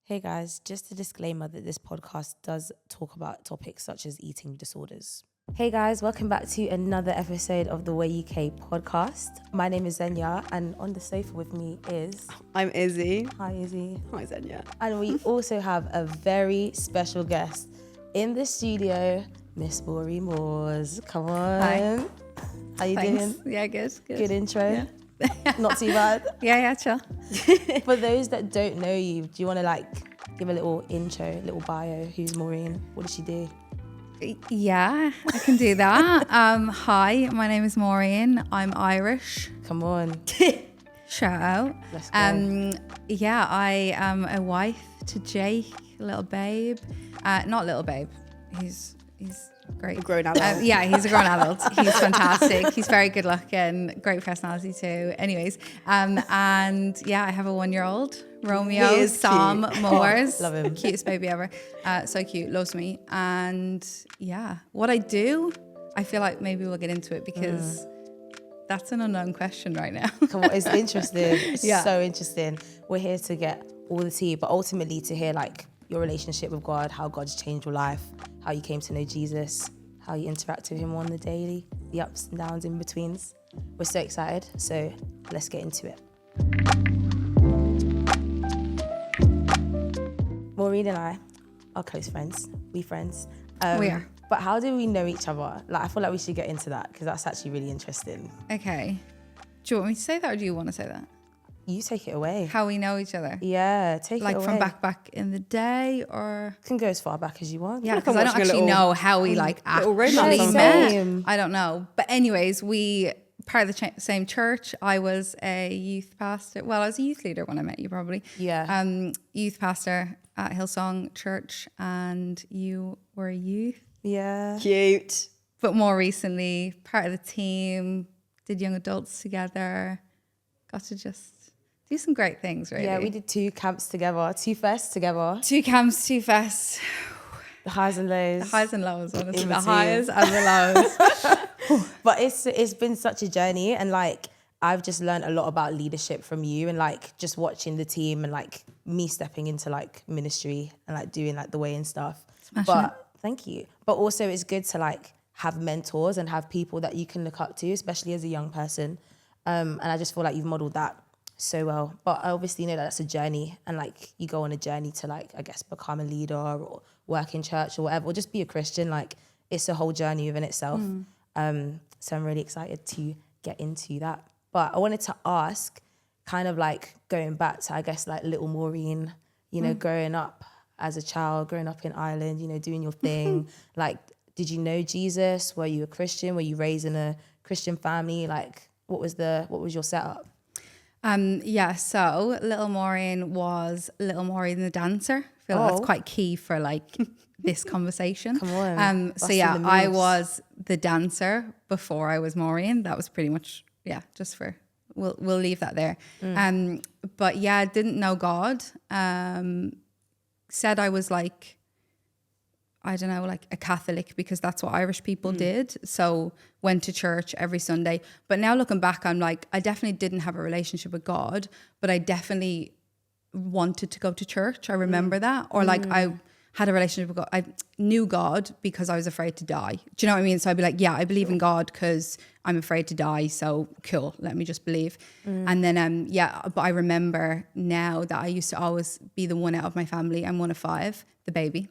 Hey guys, just a disclaimer that this podcast does talk about topics such as eating disorders. Hey guys, welcome back to another episode of the Way UK podcast. My name is Xenia and on the sofa with me is... I'm Izzy. Hi Izzy. Hi Xenia. And we also have a very special guest in the studio, Miss Maureen Moores. Come on. Hi. How you Thanks. doing? Yeah, good. Good intro? Yeah. Not too bad? Yeah, chill. For those that don't know you, do you want to give a little intro, a little bio? Who's Maureen? What does she do? Yeah, I can do that. Hi, my name is Maureen. I'm Irish. Come on. Shout out. Let's go. Yeah, I am a wife to Jake, little babe. Not little babe. He's great. A grown adult. Yeah, he's a grown adult. He's fantastic. He's very good looking, great personality too. Anyways, and yeah, I have a 1-year-old, Romeo, He is Sam cute. Moores. Love him. Cutest baby ever. So cute, loves me. And yeah, what I do, I feel like maybe we'll get into it because that's an unknown question right now. Come on, it's interesting. It's Yeah. so interesting. We're here to get all the tea, but ultimately to hear your relationship with God, how God's changed your life, how you came to know Jesus, how you interact with him on the daily, the ups and downs in betweens. We're so excited, so let's get into it. Maureen and I are close friends. We friends. We are. But how do we know each other? I feel like we should get into that because that's actually really interesting. Okay. Do you want me to say that or do you want to say that? You take it away. How we know each other? Yeah, take it away. From back in the day or? Can go as far back as you want. Yeah, like I'm because I don't watching a actually little- know how we little road actually map met. Same. I don't know. But anyways, we part of the same church. I was a youth pastor. Well, I was a youth leader when I met you probably. Yeah. Youth pastor at Hillsong Church and you were a youth. Yeah. Cute. But more recently, part of the team, did young adults together, got to just do some great things, really. Yeah, we did 2 camps together, 2 fests together. 2 camps, 2 fests. The highs and lows. The highs and lows, honestly. In The between. highs and the lows. But it's been such a journey, and I've just learned a lot about leadership from you, and just watching the team, and me stepping into ministry and doing the way and stuff. But thank you. But also it's good to have mentors and have people that you can look up to, especially as a young person. And I just feel like you've modeled that so well. But I obviously know that that's a journey, and you go on a journey to I guess become a leader or work in church or whatever, or just be a Christian. It's a whole journey within itself. So I'm really excited to get into that. But I wanted to ask, kind of going back to, I guess, little Maureen, growing up as a child, growing up in Ireland, doing your thing. Did you know Jesus? Were you a Christian? Were you raised in a Christian family? What was your setup? Yeah, so Little Maureen was Little Maureen the dancer. I feel like that's quite key for this conversation. Come on. So Busting yeah, the I moves. was the dancer before I was Maureen. That was pretty much, just for, we'll leave that there. But yeah, didn't know God. Said I was I don't know, a Catholic because that's what Irish people did. So went to church every Sunday. But now looking back, I'm I definitely didn't have a relationship with God, but I definitely wanted to go to church. I remember that. Or I had a relationship with God. I knew God because I was afraid to die. Do you know what I mean? So I'd be I believe in God because I'm afraid to die. So cool, let me just believe. And then, but I remember now that I used to always be the one out of my family. I'm one of 5, the baby.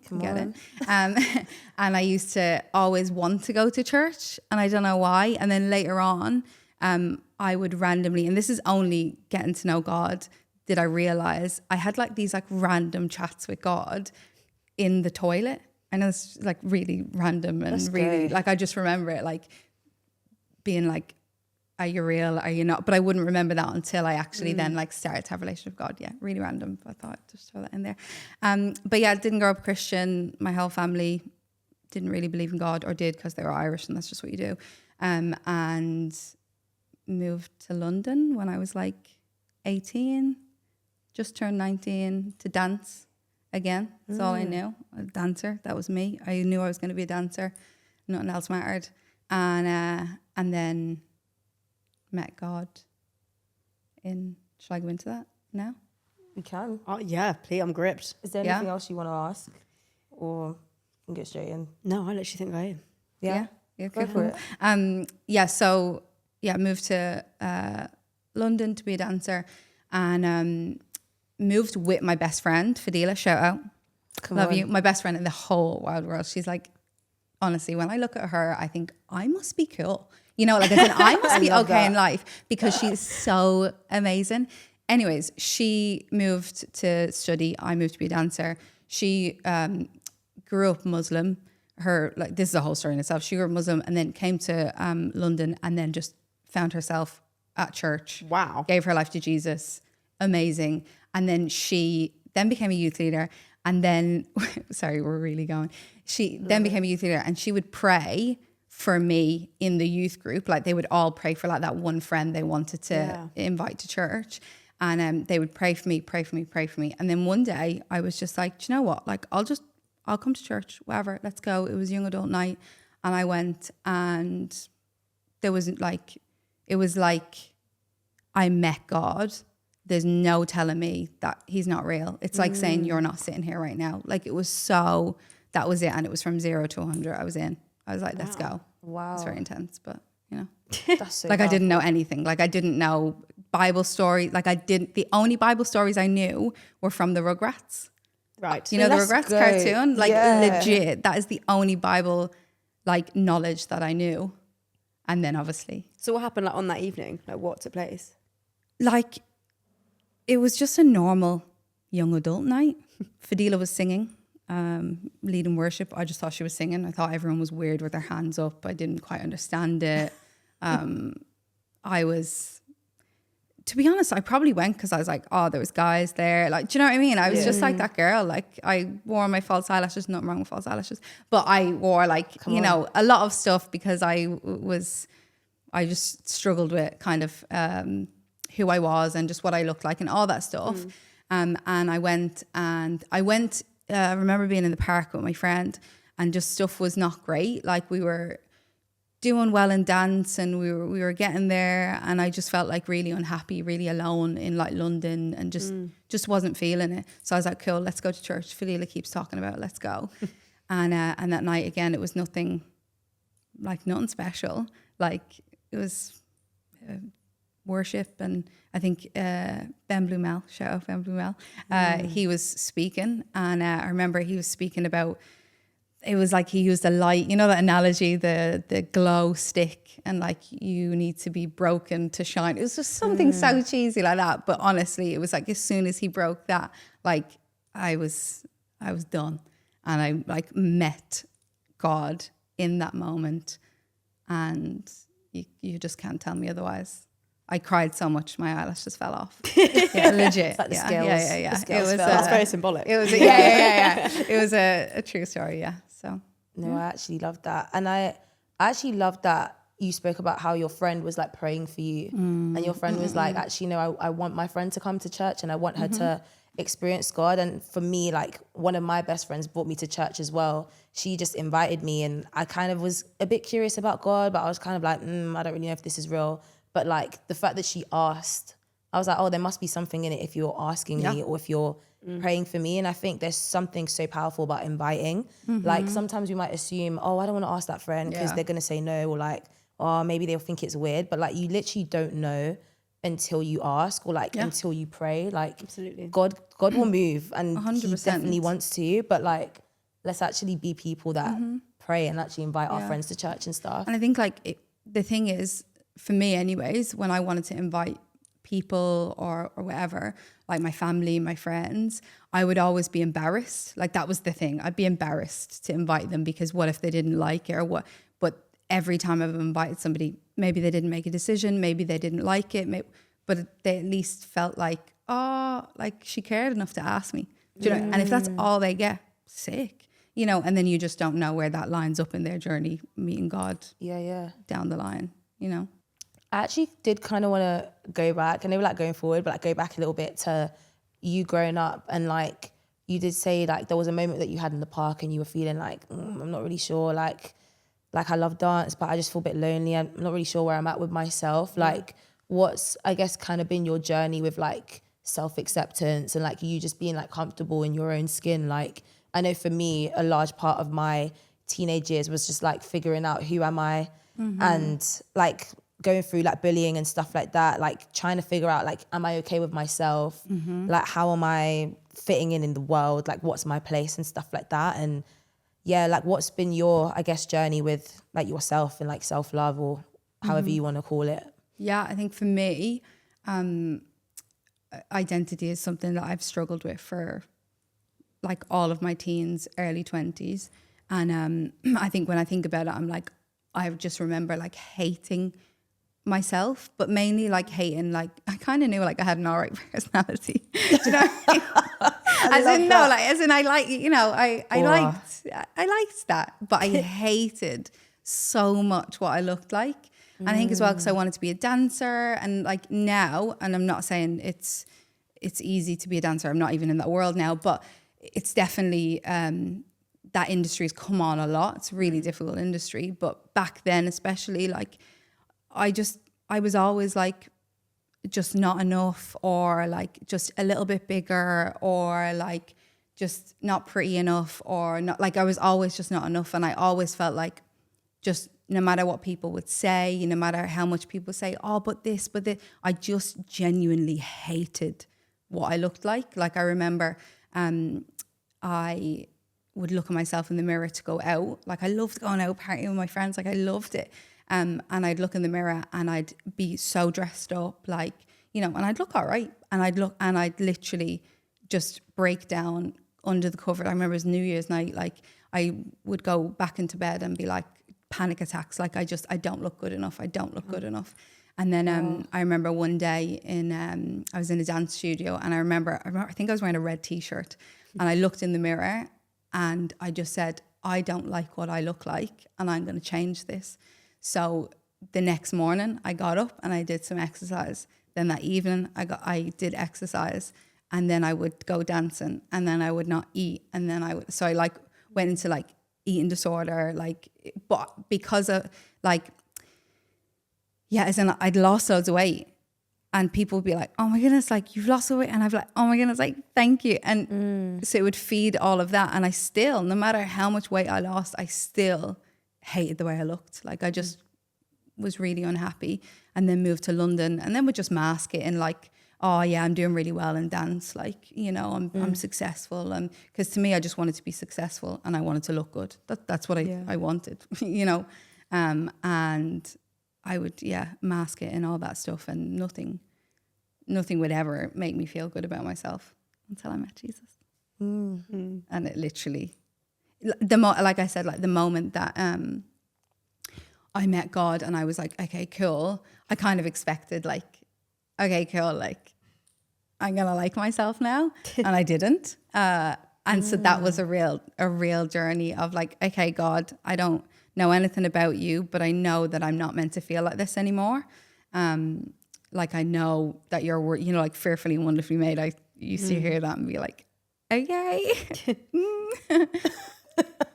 Come Get on. it? And I used to always want to go to church and I don't know why. And then later on, I would randomly, and this is only getting to know God, did I realize I had these random chats with God in the toilet. I know it's really random and That's really great. I just remember it being are you real? Are you not? But I wouldn't remember that until I actually then started to have a relationship with God. Yeah, really random. I thought I'd just throw that in there. But yeah, didn't grow up Christian. My whole family didn't really believe in God, or did because they were Irish and that's just what you do. And moved to London when I was 18, just turned 19 to dance again. That's all I knew. A dancer. That was me. I knew I was going to be a dancer. Nothing else mattered. And then met God in, should I go into that now? You can. Oh, yeah, please, I'm gripped. Is there anything else you want to ask? Or you can get straight in? No, I literally think I am. Yeah? Yeah, Go for it. So moved to London to be a dancer, and moved with my best friend, Fadila, shout out. Love you. My best friend in the whole wide world. She's like, honestly, when I look at her, I think I must be cool. You know, like I must be okay in life because she's so amazing. Anyways, she moved to study. I moved to be a dancer. She grew up Muslim. This is a whole story in itself. She grew up Muslim and then came to London and then just found herself at church. Wow. Gave her life to Jesus. Amazing. And then she then became a youth leader. And then, sorry, we're really going. She then became a youth leader and she would pray for me in the youth group. Like they would all pray for like that one friend they wanted to invite to church. And they would pray for me. And then one day I was just like, do you know what? Like, I'll come to church, whatever, let's go. It was young adult night. And I went and it was like I met God. There's no telling me that he's not real. It's like saying you're not sitting here right now. Like that was it. And it was from 0 to 100. I was in. I was like, let's go. Wow. It's very intense, but you know. That's so like powerful. I didn't know anything. Like I didn't know Bible story. Like the only Bible stories I knew were from the Rugrats. Right. You know, the Rugrats cartoon? Like legit. That is the only Bible like knowledge that I knew. And then obviously. So what happened like on that evening? Like what took place? Like it was just a normal young adult night. Fadila was singing, leading worship. I just thought she was singing. I thought everyone was weird with their hands up. I didn't quite understand it. To be honest, I probably went because I was like, oh, there was guys there. Like, do you know what I mean? I was just like that girl. Like I wore my false eyelashes, nothing wrong with false eyelashes. But I wore like, a lot of stuff because I just struggled with kind of who I was and just what I looked like and all that stuff. And I went, I remember being in the park with my friend and just stuff was not great. Like we were doing well in dance and we were getting there and I just felt like really unhappy, really alone in like London and just wasn't feeling it. So I was like, cool, let's go to church. Fadila keeps talking about it, let's go. and that night again, it was nothing special. Like it was worship and I think Ben Blumel, shout out Ben Blumel, he was speaking and I remember he was speaking about, it was like he used a light, you know that analogy, the glow stick and like you need to be broken to shine. It was just something so cheesy like that. But honestly, it was like as soon as he broke that, like I was done. And I like met God in that moment and you just can't tell me otherwise. I cried so much my eyelashes fell off. Yeah, legit. It's like the scales. Yeah. The scales it was That's very symbolic. It was It was a true story, yeah. So no, I actually loved that. And I actually loved that you spoke about how your friend was like praying for you. And your friend was like, actually, no, I want my friend to come to church and I want her to experience God. And for me, like one of my best friends brought me to church as well. She just invited me and I kind of was a bit curious about God, but I was kind of like, I don't really know if this is real. But like the fact that she asked, I was like, oh, there must be something in it if you're asking me or if you're praying for me. And I think there's something so powerful about inviting. Like sometimes we might assume, oh, I don't want to ask that friend because they're going to say no, or like, oh, maybe they'll think it's weird. But like you literally don't know until you ask or like until you pray. Like absolutely, God will move and 100%. he definitely wants to. But like, let's actually be people that pray and actually invite our friends to church and stuff. And I think like the thing is, for me anyways, when I wanted to invite people or whatever, like my family, my friends, I would always be embarrassed. Like that was the thing. I'd be embarrassed to invite them because what if they didn't like it or what? But every time I've invited somebody, maybe they didn't make a decision, maybe they didn't like it, but they at least felt like, oh, like she cared enough to ask me. Do you know? And if that's all they get, sick. You know, and then you just don't know where that lines up in their journey, meeting God down the line, you know? I actually did kind of want to go back, and they were like going forward, but like go back a little bit to you growing up. And like you did say like there was a moment that you had in the park and you were feeling like, I'm not really sure, like I love dance, but I just feel a bit lonely. I'm not really sure where I'm at with myself. Like what's, I guess, kind of been your journey with like self-acceptance and like you just being like comfortable in your own skin. Like I know for me, a large part of my teenage years was just like figuring out who am I, and like going through like bullying and stuff like that, like trying to figure out like, am I okay with myself? Like how am I fitting in the world? Like what's my place and stuff like that? And yeah, like what's been your, I guess, journey with like yourself and like self-love or however you want to call it? Yeah, I think for me, identity is something that I've struggled with for like all of my teens, early 20s. And I think when I think about it, I'm like, I just remember like hating myself, but mainly like hating, like I kind of knew like I had an all right personality. Do you know what I mean? I like, you know, I liked that, but I hated so much what I looked like. And I think as well, because I wanted to be a dancer, and like now, and I'm not saying it's easy to be a dancer. I'm not even in that world now, but it's definitely, that industry's come on a lot. It's a really difficult industry. But back then, especially, like, I was always like, just not enough, or like just a little bit bigger, or like just not pretty enough, or not, like I was always just not enough. And I always felt like, just no matter what people would say, no matter how much people say, oh, but this, I just genuinely hated what I looked like. Like I remember I would look at myself in the mirror to go out. Like I loved going out partying with my friends. Like I loved it. And I'd look in the mirror and I'd be so dressed up, like, you know, and I'd look all right. And I'd literally just break down under the cover. I remember it was New Year's night, like I would go back into bed and be like, panic attacks, like I don't look good enough. I don't look good enough. And then I remember one day I was in a dance studio, and I remember I think I was wearing a red t-shirt, and I looked in the mirror and I just said, I don't like what I look like, and I'm going to change this. So the next morning I got up and I did some exercise. Then that evening I did exercise, and then I would go dancing, and then I would not eat, and then I like went into like eating disorder, like, but because of like, yeah, as in I'd lost loads of weight, and people would be like, oh my goodness, like you've lost weight, and I'd be like, oh my goodness, like thank you. And so it would feed all of that, and I still, no matter how much weight I lost, I still hated the way I looked. Like I just was really unhappy, and then moved to London, and then would just mask it in like, oh yeah, I'm doing really well in dance, like, you know, I'm successful. And because to me, I just wanted to be successful, and I wanted to look good. That's what I wanted, you know. And I would, mask it and all that stuff, and nothing would ever make me feel good about myself until I met Jesus. And it literally, like I said, like the moment that I met God and I was like, okay, cool. I kind of expected like, okay, cool, like I'm gonna like myself now, and I didn't. And so that was a real journey of like, okay, God, I don't know anything about you, but I know that I'm not meant to feel like this anymore. Like I know that you're, you know, like fearfully and wonderfully made. I used to hear that and be like, okay,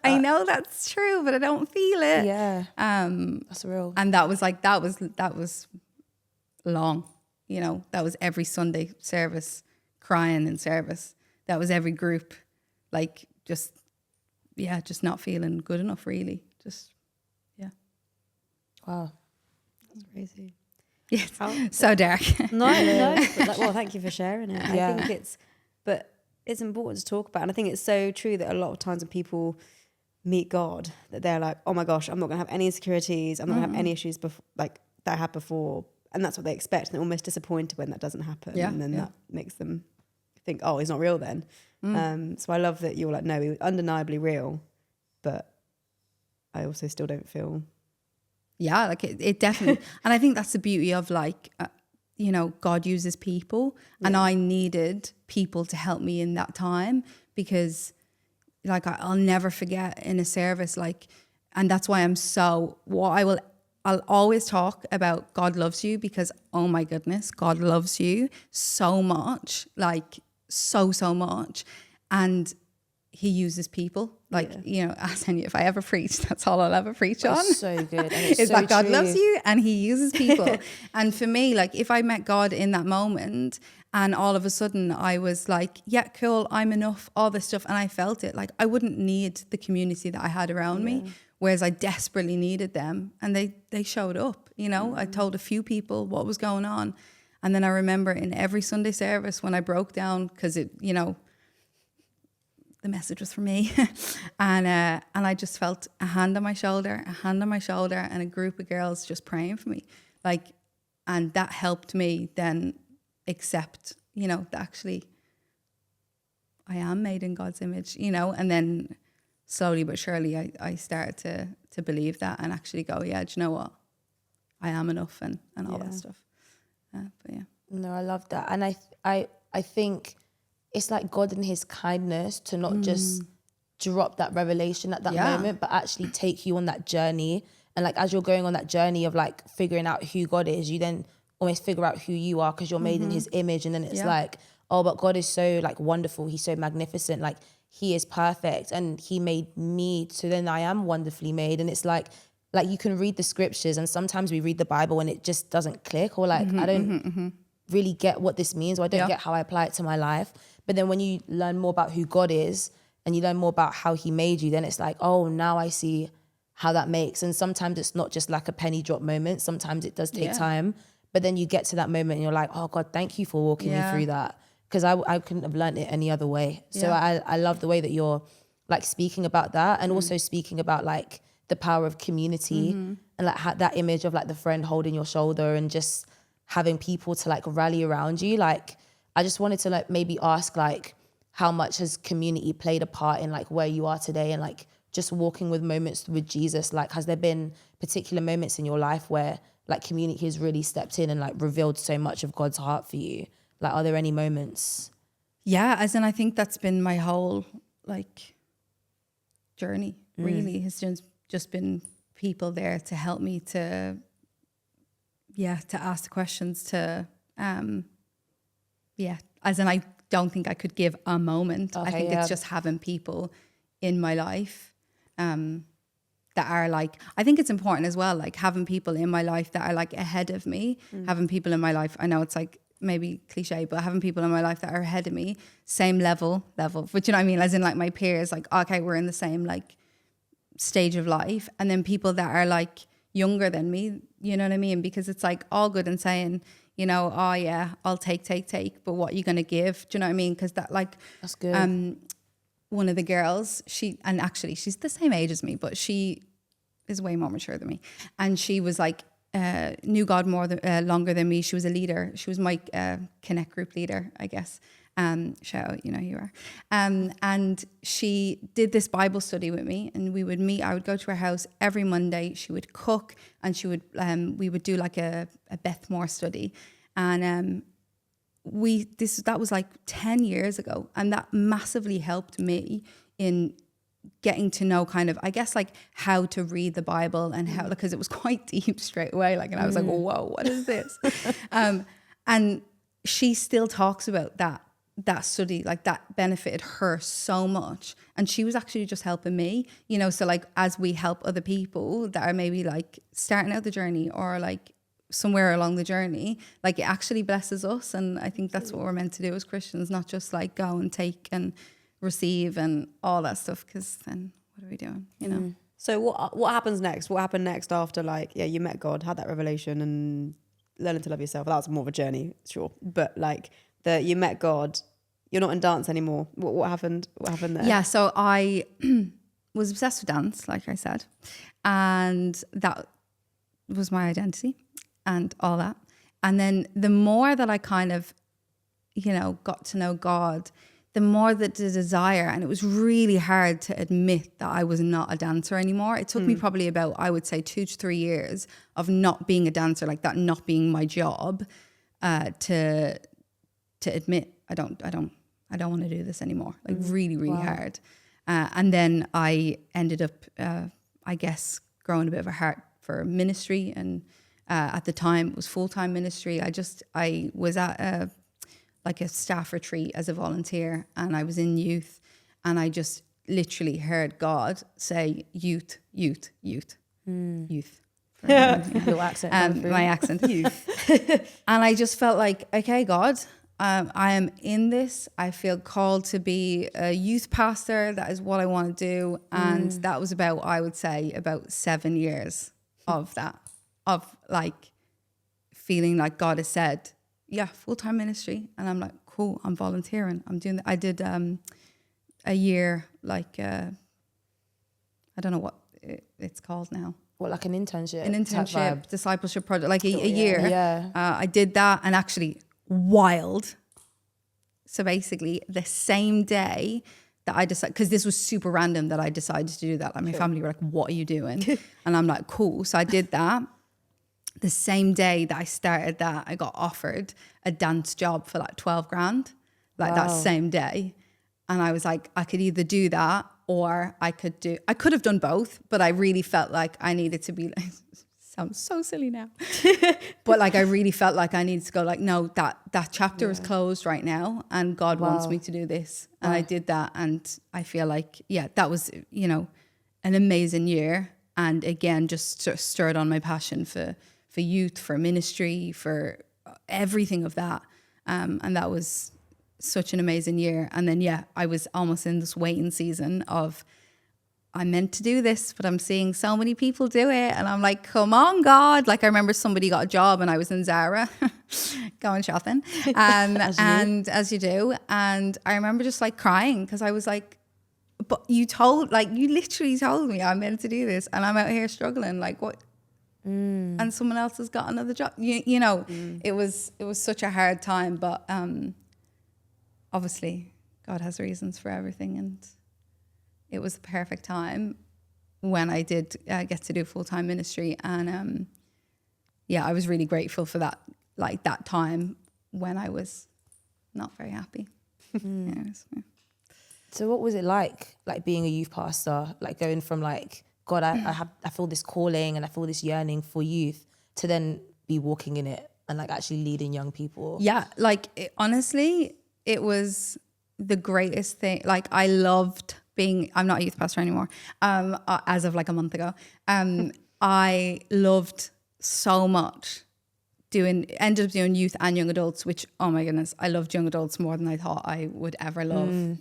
I know that's true, but I don't feel it. Yeah, that's real. And that was like, that was long. You know, that was every Sunday service, crying in service. That was every group, like just not feeling good enough, really. Just, yeah. Wow. That's crazy. Yes, so dark. No. But like, well, thank you for sharing it. Yeah. I think it's important to talk about. And I think it's so true that a lot of times when people meet God, that they're like, oh my gosh, I'm not going to have any insecurities. I'm not going to have any issues like that I had before. And that's what they expect. And they're almost disappointed when that doesn't happen. Yeah, and then that makes them think, oh, he's not real then. So I love that you're like, no, he was undeniably real, but I also still don't feel. Yeah, like it definitely. And I think that's the beauty of like, you know, God uses people. Yeah. And I needed people to help me in that time, because like I'll never forget in a service, like, and that's why I'll always talk about God loves you, because, oh my goodness, God loves you so much, like so much. And he uses people. Like, you know, Xenia, if I ever preach, that's all I'll ever preach on. So good. And it's is so that God true. loves you and he uses people. And for me, like if I met God in that moment And all of a sudden I was like, yeah, cool, I'm enough, all this stuff. And I felt it. Like I wouldn't need the community that I had around me, whereas I desperately needed them. And they showed up, you know. I told a few people what was going on. And then I remember in every Sunday service when I broke down, because it, you know, the message was for me. and I just felt a hand on my shoulder, and a group of girls just praying for me. Like, and that helped me then accept, you know, that actually I am made in God's image, you know. And then slowly but surely I started to believe that and actually go, yeah, do you know what? I am enough and all that stuff. But yeah. No, I love that. And I think it's like God in his kindness to not just drop that revelation at that moment, but actually take you on that journey. And like, as you're going on that journey of like figuring out who God is, you then almost figure out who you are because you're made in his image. And then it's like, oh, but God is so like wonderful. He's so magnificent. Like he is perfect and he made me. So then I am wonderfully made. And it's like you can read the scriptures and sometimes we read the Bible and it just doesn't click, or like, I don't really get what this means, or I don't get how I apply it to my life. But then when you learn more about who God is and you learn more about how he made you, then it's like, oh, now I see how that makes. And sometimes it's not just like a penny drop moment. Sometimes it does take time. But then you get to that moment and you're like, oh God, thank you for walking me through that. Because I couldn't have learned it any other way. So I love the way that you're like speaking about that, and also speaking about like the power of community and like that image of like the friend holding your shoulder and just having people to like rally around you. Like, I just wanted to like maybe ask like, how much has community played a part in like where you are today and like just walking with moments with Jesus? Like, has there been particular moments in your life where like community has really stepped in and like revealed so much of God's heart for you? Like, are there any moments? Yeah, as in I think that's been my whole like journey, really, has just been people there to help me to ask the questions, to as in I don't think I could give a moment. I think it's just having people in my life that are like, I think it's important as well, like having people in my life that are like ahead of me, having people in my life, I know it's like maybe cliche, but having people in my life that are ahead of me, same level, but you know what I mean? As in like my peers, like, okay, we're in the same like stage of life. And then people that are like younger than me, you know what I mean? Because it's like all good and saying, you know, oh yeah, I'll take, but what are you going to give? Do you know what I mean? Because that like, that's good. One of the girls, she's the same age as me, but she is way more mature than me. And she was like, knew God longer than me. She was a leader. She was my Connect group leader, I guess. Shout out, you know who you are. And she did this Bible study with me, and we would meet. I would go to her house every Monday. She would cook, and she would we would do like a Beth Moore study. And that was like 10 years ago, and that massively helped me in getting to know kind of, I guess, like how to read the Bible and how, because it was quite deep straight away, like, and I was like, whoa, what is this? And she still talks about that study, like that benefited her so much, and she was actually just helping me, you know. So like, as we help other people that are maybe like starting out the journey or like somewhere along the journey, like it actually blesses us. And I think that's what we're meant to do as Christians, not just like go and take and receive and all that stuff, because then what are we doing, you know? So what happens next? What happened next after, like, you met God, had that revelation and learning to love yourself? That was more of a journey, sure, but like you met God, you're not in dance anymore. What happened there? Yeah, so I was obsessed with dance, like I said, and that was my identity and all that. And then the more that I kind of, you know, got to know God, the more that the desire, and it was really hard to admit that I was not a dancer anymore. It took me probably about, I would say, 2 to 3 years of not being a dancer, like that not being my job, to admit I don't want to do this anymore. Like really hard. And then I ended up, I guess, growing a bit of a heart for ministry, and at the time it was full-time ministry. I was at a staff retreat as a volunteer, and I was in youth, and I just literally heard God say youth. Your accent. My accent. Youth. And I just felt like, okay, God, I am in this. I feel called to be a youth pastor. That is what I want to do. And that was about, I would say, about 7 years of that, of like feeling like God has said, yeah, full-time ministry. And I'm like, cool, I'm volunteering. I'm doing that. I did a year, like, I don't know what it's called now. What, like an internship? An type internship, vibe? discipleship project, like a year. Yeah. I did that, and actually wild. So basically the same day that I decided, because this was super random that I decided to do that. Like my family were like, what are you doing? And I'm like, cool. So I did that. The same day that I started that, I got offered a dance job for like 12 grand, like that same day. And I was like, I could either do that or I could have done both, but I really felt like I needed to be like, sounds so silly now. But like, I really felt like I needed to go like, no, that chapter is closed right now and God wants me to do this. And I did that. And I feel like, yeah, that was, you know, an amazing year. And again, just stirred on my passion for youth, for ministry, for everything of that. And that was such an amazing year. And then, yeah, I was almost in this waiting season of, I meant to do this, but I'm seeing so many people do it. And I'm like, come on, God. Like, I remember somebody got a job and I was in Zara going shopping. As you do. And I remember just like crying because I was like, but you literally told me I'm meant to do this. And I'm out here struggling. Like, what? And someone else has got another job. You know, it was such a hard time. But obviously, God has reasons for everything. And it was the perfect time when I did get to do full-time ministry. And yeah, I was really grateful for that, like that time when I was not very happy. Anyways, yeah. So what was it like being a youth pastor, like going from like, God, I feel this calling and I feel this yearning for youth, to then be walking in it and like actually leading young people? Yeah, like honestly, it was the greatest thing. Like I loved I'm not a youth pastor anymore, as of like a month ago. I loved so much ended up doing youth and young adults, which, oh my goodness, I loved young adults more than I thought I would ever love.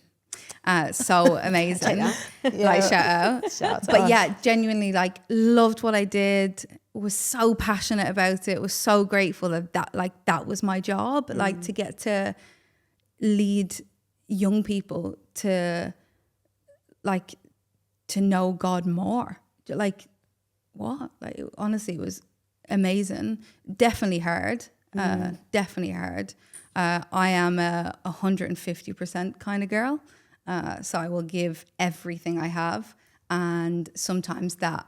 So amazing. Like shout out. But yeah, genuinely like loved what I did, was so passionate about it, was so grateful that was my job, like to get to lead young people to like to know God more. Like what? Like honestly, it was amazing. Definitely hard. Definitely hard. I am a 150% kind of girl. So I will give everything I have. And sometimes that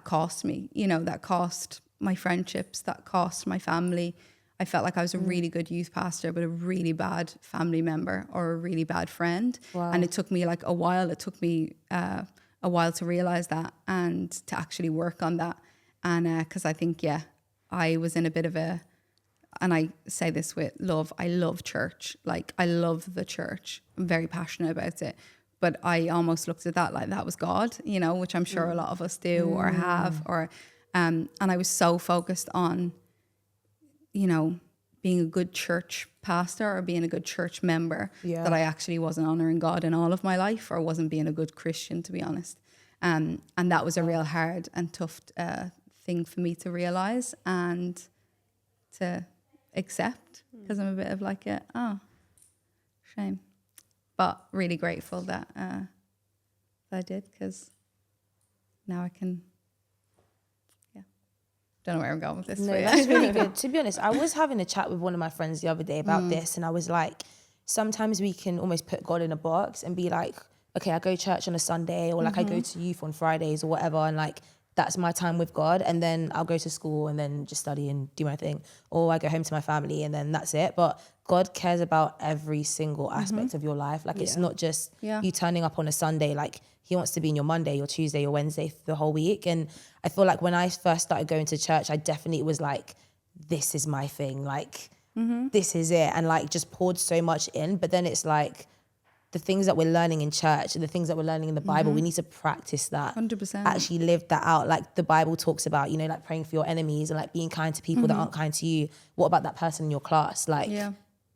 cost me, you know, that cost my friendships, that cost my family. I felt like I was a really good youth pastor, but a really bad family member or a really bad friend. Wow. And it took me like a while. It took me a while to realize that and to actually work on that. And because I think, yeah, I was in a bit of a, and I say this with love, I love church. Like I love the church. I'm very passionate about it. But I almost looked at that like that was God, you know, which I'm sure a lot of us do or have. Or and I was so focused on, you know, being a good church pastor or being a good church member that I actually wasn't honoring God in all of my life, or wasn't being a good Christian, to be honest. And that was a real hard and tough thing for me to realize and to accept, because I'm a bit of like shame. But really grateful that I did, because now I can. Don't know where I'm going with this. No, that's really good. To be honest, I was having a chat with one of my friends the other day about this, and I was like, sometimes we can almost put God in a box and be like, okay, I go to church on a Sunday, or like I go to youth on Fridays or whatever, and like that's my time with God, and then I'll go to school and then just study and do my thing, or I go home to my family and then that's it. But God cares about every single aspect of your life. Like it's not just you turning up on a Sunday. Like he wants to be in your Monday, your Tuesday, your Wednesday, the whole week. And I feel like when I first started going to church, I definitely was like, this is my thing. Like this is it. And like just poured so much in. But then it's like, the things that we're learning in church and the things that we're learning in the Bible, we need to practice that. 100%. Actually live that out. Like the Bible talks about, you know, like praying for your enemies and like being kind to people that aren't kind to you. What about that person in your class? Like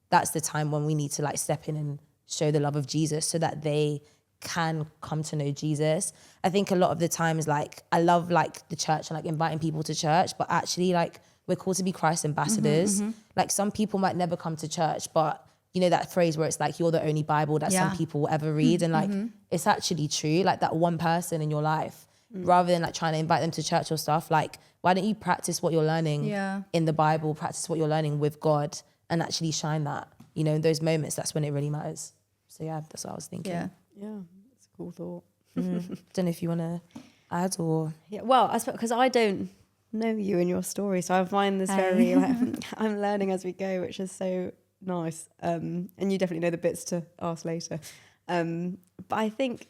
that's the time when we need to like step in and show the love of Jesus so that they can come to know Jesus. I think a lot of the times, like I love like the church and like inviting people to church, but actually like we're called to be Christ ambassadors. Like some people might never come to church, but you know that phrase where it's like you're the only Bible that some people will ever read, and like it's actually true. Like that one person in your life, rather than like trying to invite them to church or stuff, like why don't you practice what you're learning in the Bible, practice what you're learning with God, and actually shine that, you know, in those moments. That's when it really matters. So yeah, that's what I was thinking. Yeah, it's a cool thought. Don't know if you want to add or... Yeah, well, I suppose because I don't know you and your story, so I find this very like, I'm learning as we go, which is so nice. And you definitely know the bits to ask later. But I think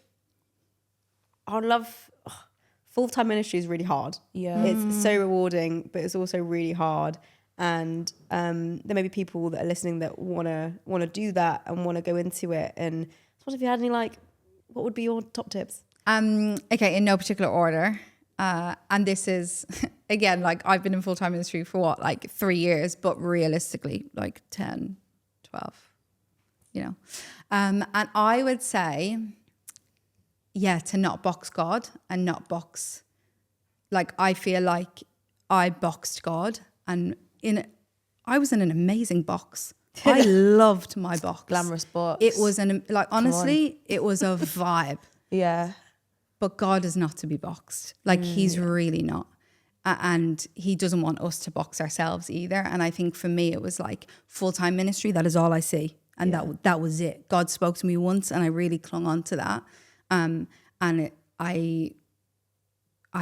full-time ministry is really hard. Yeah. It's so rewarding, but it's also really hard. And there may be people that are listening that want to do that and want to go into it. And what if you had any what would be your top tips? Okay, in no particular order. And this is, again, like I've been in full-time ministry for 3 years, but realistically, 10, 12, you know. And I would say, to not box God and not box, I feel like I boxed God, and I was in an amazing box. I loved my box. Glamorous box. It was honestly, it was a vibe. Yeah. But God is not to be boxed. He's really not. And he doesn't want us to box ourselves either. And I think for me, it was full-time ministry. That is all I see. And that was it. God spoke to me once and I really clung on to that. I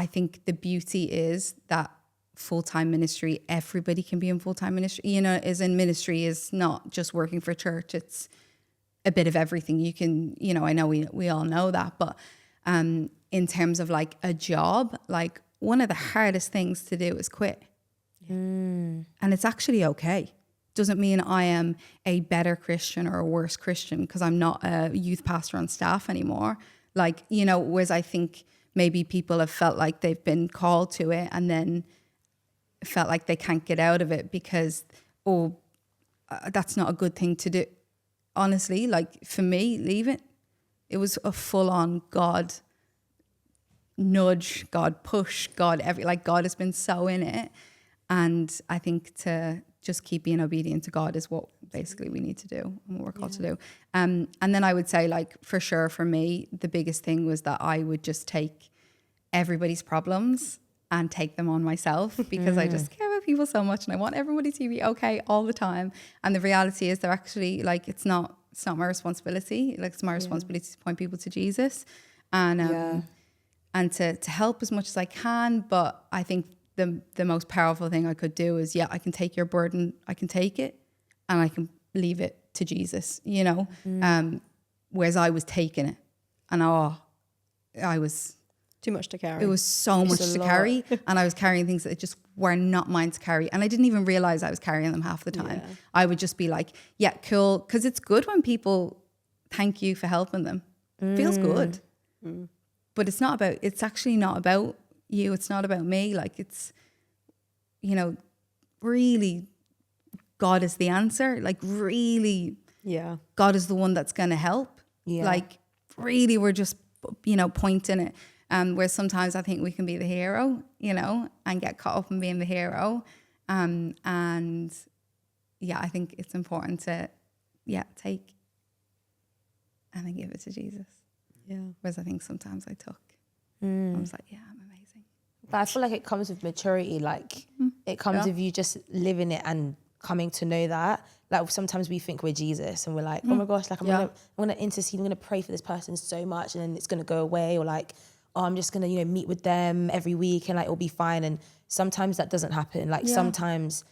think the beauty is that full-time ministry, everybody can be in full-time ministry. You know, is in ministry is not just working for church. It's a bit of everything. You can, you know, I know we all know that, but in terms of a job, one of the hardest things to do is quit. And it's actually okay. Doesn't mean I am a better Christian or a worse Christian because I'm not a youth pastor on staff anymore. You know, whereas I think maybe people have felt like they've been called to it and then felt like they can't get out of it because, that's not a good thing to do. Honestly, for me, leave it. It was a full-on God nudge, God push, God God has been so in it. And I think to just keep being obedient to God is what basically we need to do and what we're called to do. And then I would say for sure for me, the biggest thing was that I would just take everybody's problems and take them on myself because I just care about people so much and I want everybody to be okay all the time. And the reality is they're actually it's not my responsibility. It's my responsibility to point people to Jesus and to help as much as I can. But I think the most powerful thing I could do is, I can take your burden, I can take it and I can leave it to Jesus, you know? Whereas I was taking it and I was... Too much to carry. It was so much to carry and I was carrying things that just were not mine to carry. And I didn't even realize I was carrying them half the time. Yeah. I would just be cool. Because it's good when people thank you for helping them. Feels good. But it's actually not about you. It's not about me. It's, you know, really God is the answer. Really, God is the one that's going to help. Yeah. Really, we're just, you know, pointing it. Where sometimes I think we can be the hero, you know, and get caught up in being the hero. I think it's important to, take and then give it to Jesus. Yeah. Whereas I think sometimes I took. I was I'm amazing. But I feel like it comes with maturity. It comes with you just living it and coming to know that. Sometimes we think we're Jesus and we're oh my gosh, I'm gonna intercede, I'm gonna pray for this person so much and then it's gonna go away, or I'm just gonna, you know, meet with them every week and it'll be fine. And sometimes that doesn't happen. Sometimes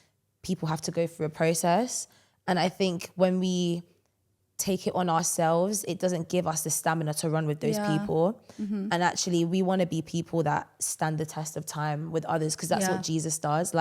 people have to go through a process. And I think when we take it on ourselves, it doesn't give us the stamina to run with those people. And actually we want to be people that stand the test of time with others, because that's what Jesus does.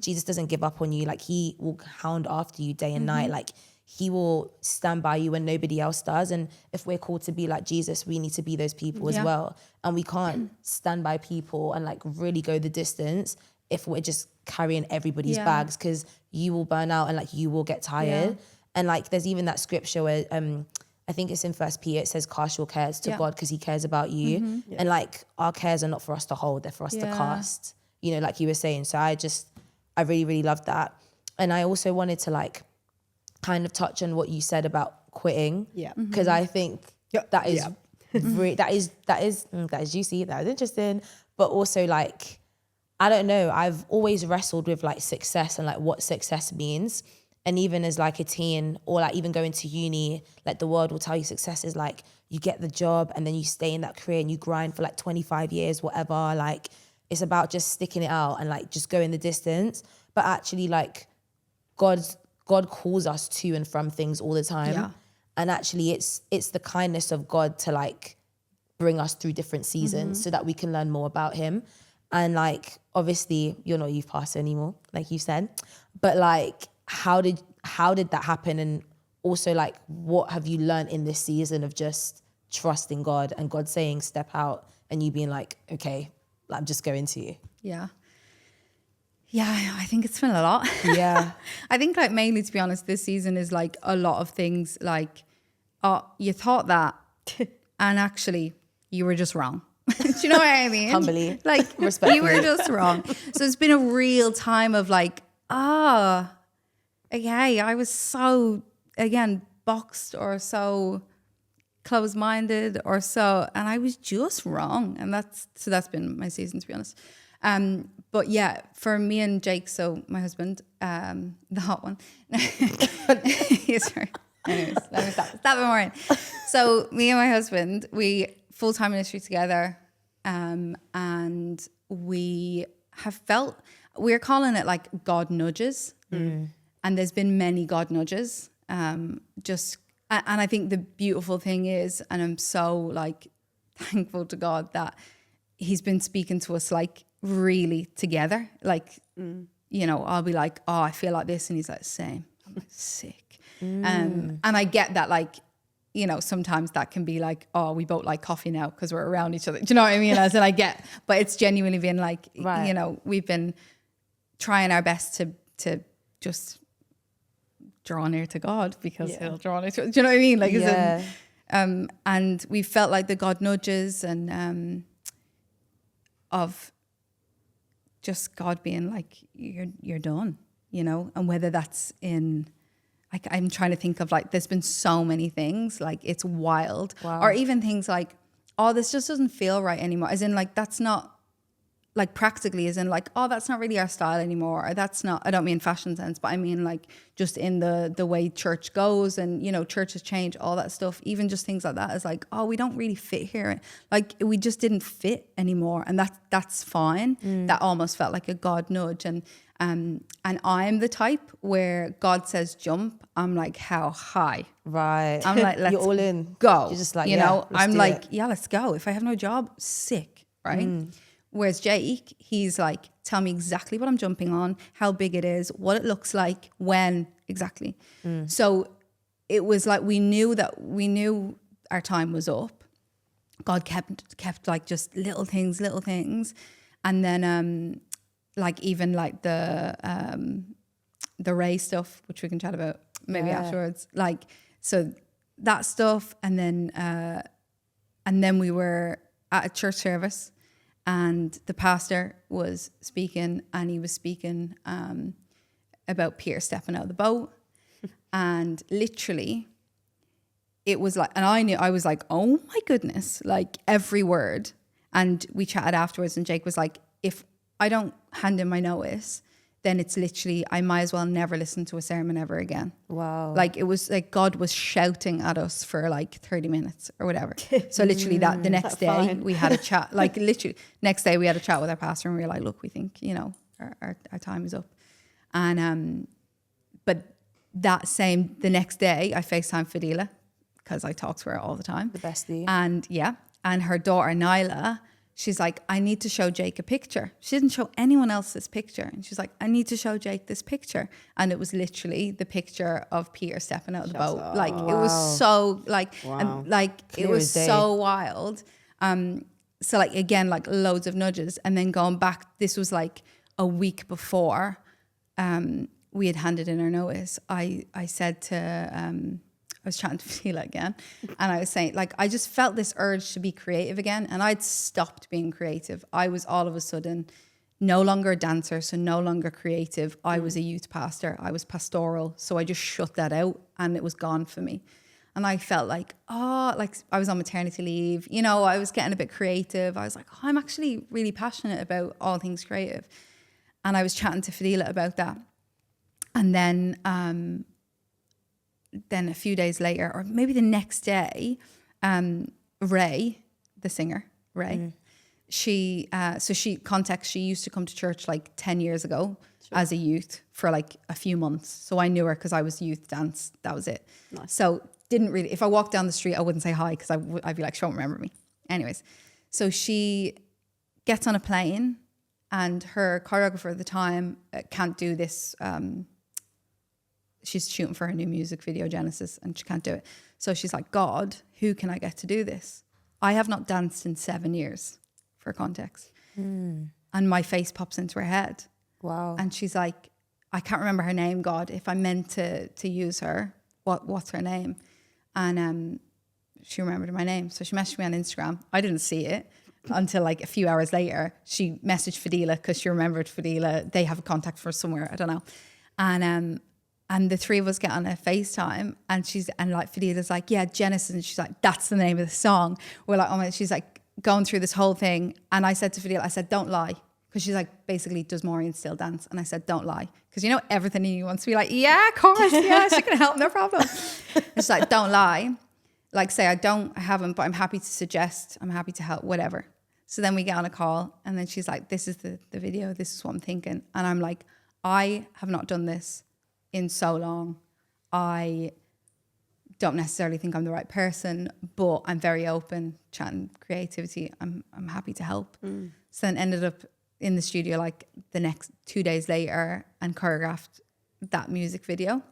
Jesus doesn't give up on you. He will hound after you day and night. he will stand by you when nobody else does. And if we're called to be like Jesus, we need to be those people as well. And we can't stand by people and like really go the distance if we're just carrying everybody's bags, because you will burn out and like you will get tired. And like there's even that scripture where I think it's in 1 Peter, it says cast your cares to God because he cares about you. And like our cares are not for us to hold, they're for us to cast, you know, like you were saying. So I really, really loved that. And I also wanted to like kind of touch on what you said about quitting. Because I think that is that is juicy, that is interesting. But also like, I don't know, I've always wrestled with like success and like what success means. And even as like a teen or like even going to uni, like the world will tell you success is like you get the job and then you stay in that career and you grind for like 25 years, whatever. Like it's about just sticking it out and like just going the distance. But actually like God calls us to and from things all the time. And actually it's the kindness of God to like bring us through different seasons so that we can learn more about him. And like, obviously you're not youth pastor anymore, like you said, but like, how did that happen? And also like, what have you learned in this season of just trusting God and God saying, step out, and you being like, okay, I'm just going to you. Yeah, I think it's been a lot. Yeah. I think like mainly, to be honest, this season is like a lot of things like, you thought that and actually you were just wrong. Do you know what I mean? Humbly. Like, respectfully. you were just wrong. So it's been a real time of like, okay, I was so, again, boxed or so closed-minded or so, and I was just wrong. And that's been my season, to be honest. But yeah, for me and Jake, so my husband, the hot one. Yes, sorry. Anyways, let me stop it, Maureen. So me and my husband, we full-time ministry together, and we have felt, we're calling it like God nudges. And there's been many God nudges. And I think the beautiful thing is, and I'm so like thankful to God that he's been speaking to us like really together. Like, you know, I'll be like, oh, I feel like this. And he's like, same. I'm like, sick. And I get that, like, you know, sometimes that can be like, oh, we both like coffee now because we're around each other. Do you know what I mean? As in I get, but it's genuinely been like, you know, we've been trying our best to just draw near to God because he'll draw near to us. Do you know what I mean? Like, and we felt like the God nudges and of just God being like, you're done, you know, and whether that's in, like, I'm trying to think of like, there's been so many things, like it's wild. Wow. Or even things like, oh, this just doesn't feel right anymore. As in like, that's not, like practically as in like, oh, that's not really our style anymore. Or that's not, I don't mean fashion sense, but I mean like just in the way church goes and, you know, churches change, all that stuff. Even just things like that is like, oh, we don't really fit here. Like we just didn't fit anymore. And that's fine. That almost felt like a God nudge. And I'm the type where God says jump, I'm like, how high? Right. I'm like, let's You're all in. go. You're just like, you know, I'm like, it. yeah, let's go. If I have no job, sick, right? Whereas Jake, he's like, tell me exactly what I'm jumping on, how big it is, what it looks like, when, exactly. So it was like we knew our time was up. God kept like just little things. And then like even like the Ray stuff, which we can chat about maybe afterwards. Like, so that stuff. And then we were at a church service. And the pastor was speaking, and he was speaking about Peter stepping out of the boat. And literally, it was like, and I was like, oh my goodness, like every word. And we chatted afterwards, and Jake was like, if I don't hand in my notice, then it's literally, I might as well never listen to a sermon ever again. Wow. Like it was like God was shouting at us for like 30 minutes or whatever. So literally the next day we had a chat, like literally next day we had a chat with our pastor and we were like, look, we think, you know, our time is up. And, but the next day I FaceTimed Fadila because I talk to her all the time. The bestie. And yeah. And her daughter, Nyla, she's like, I need to show Jake a picture. She didn't show anyone else this picture. And she's like, I need to show Jake this picture. And it was literally the picture of Peter stepping out of the boat. Like, it was so like, and like, Clear it was as day. so wild. So like, again, like loads of nudges. And then going back, this was like a week before we had handed in our notice. I said to, I was chatting to Fila again, and I was saying, like, I just felt this urge to be creative again, and I'd stopped being creative. I was all of a sudden no longer a dancer, so no longer creative. I was a youth pastor. I was pastoral, so I just shut that out, and it was gone for me. And I felt like, like I was on maternity leave. You know, I was getting a bit creative. I was like, I'm actually really passionate about all things creative. And I was chatting to Fadila about that. And then a few days later, or maybe the next day, Ray, the singer, Ray, she used to come to church like 10 years ago as a youth for like a few months. So I knew her because I was youth dance. That was it. Nice. So didn't really, if I walked down the street, I wouldn't say hi because I'd be like, she won't remember me. Anyways, so she gets on a plane and her choreographer at the time can't do this. She's shooting for her new music video, Genesis, and she can't do it. So she's like, God, who can I get to do this? I have not danced in 7 years, for context. And my face pops into her head. Wow. And she's like, I can't remember her name, God. If I'm meant to use her, what's her name? And she remembered my name. So she messaged me on Instagram. I didn't see it until like a few hours later. She messaged Fadila because she remembered Fadila. They have a contact for somewhere, I don't know. And the three of us get on a FaceTime and like Fadila's like, yeah, Genesis. And she's like, that's the name of the song. We're like, oh my, she's like going through this whole thing. And I said to Fadila, I said, don't lie. Because she's like, basically, does Maureen still dance? And I said, don't lie. Because you know, everything in you wants to be like, yeah, of course, yeah, she can help, no problem. It's like, don't lie. Like say, I haven't, but I'm happy to suggest, I'm happy to help, whatever. So then we get on a call and then she's like, this is the video, this is what I'm thinking. And I'm like, I have not done this in so long. I don't necessarily think I'm the right person, but I'm very open, chatting creativity. I'm happy to help. So then ended up in the studio like the next 2 days later and choreographed that music video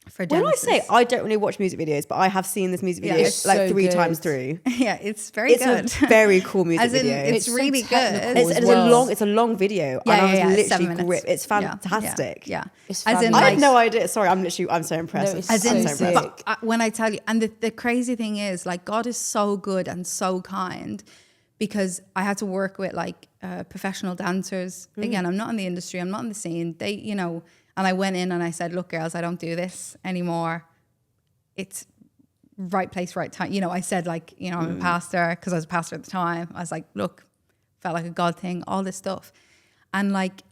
for Genesis. When I say I don't really watch music videos, but I have seen this music video it's like so 3 good. times through. Yeah, it's very good. It's a very cool music As in, video. it's so really good. technical It's as well. a long video. Yeah, and I was yeah, 7 literally minutes. gripped. It's Yeah, fantastic. Yeah. It's As in, fabulous. I like, had no idea. Sorry, I'm so impressed. No, it's as so in, sick. but when I tell you, and the crazy thing is, like, God is so good and so kind, because I had to work with like professional dancers. Again, I'm not in the industry, I'm not in the scene. They, you know, and I went in and I said, look, girls, I don't do this anymore. It's right place, right time. You know, I said like, you know, I'm a pastor because I was a pastor at the time. I was like, look, felt like a God thing, all this stuff. And like,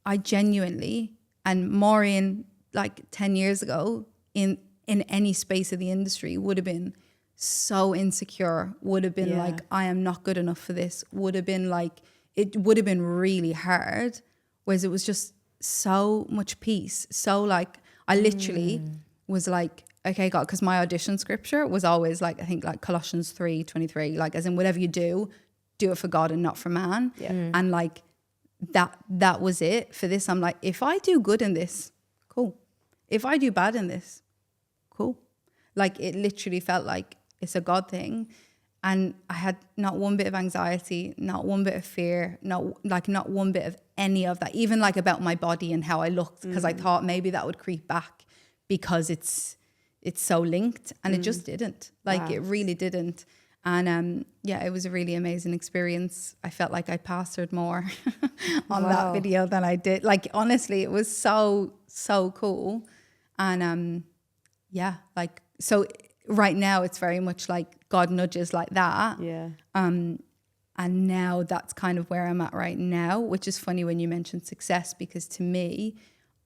I genuinely, and Maureen, like 10 years ago, in any space of the industry would have been so insecure, would have been like, I am not good enough for this, would have been like, it would have been really hard. Whereas it was just so much peace. So like, I literally was like, okay, God, because my audition scripture was always like, I think like Colossians 3:23, like as in whatever you do it for God and not for man. Yeah. And like that was it for this. I'm like, if I do good in this, cool. If I do bad in this, cool. Like it literally felt like it's a God thing. And I had not one bit of anxiety, not one bit of fear, not one bit of any of that, even like about my body and how I looked, because I thought maybe that would creep back because it's so linked, and it just didn't. Like it really didn't. And yeah, it was a really amazing experience. I felt like I pastored more on that video than I did. Like honestly, it was so cool. And yeah, like so right now it's very much like God nudges like that. Yeah. And now that's kind of where I'm at right now, which is funny when you mentioned success, because to me,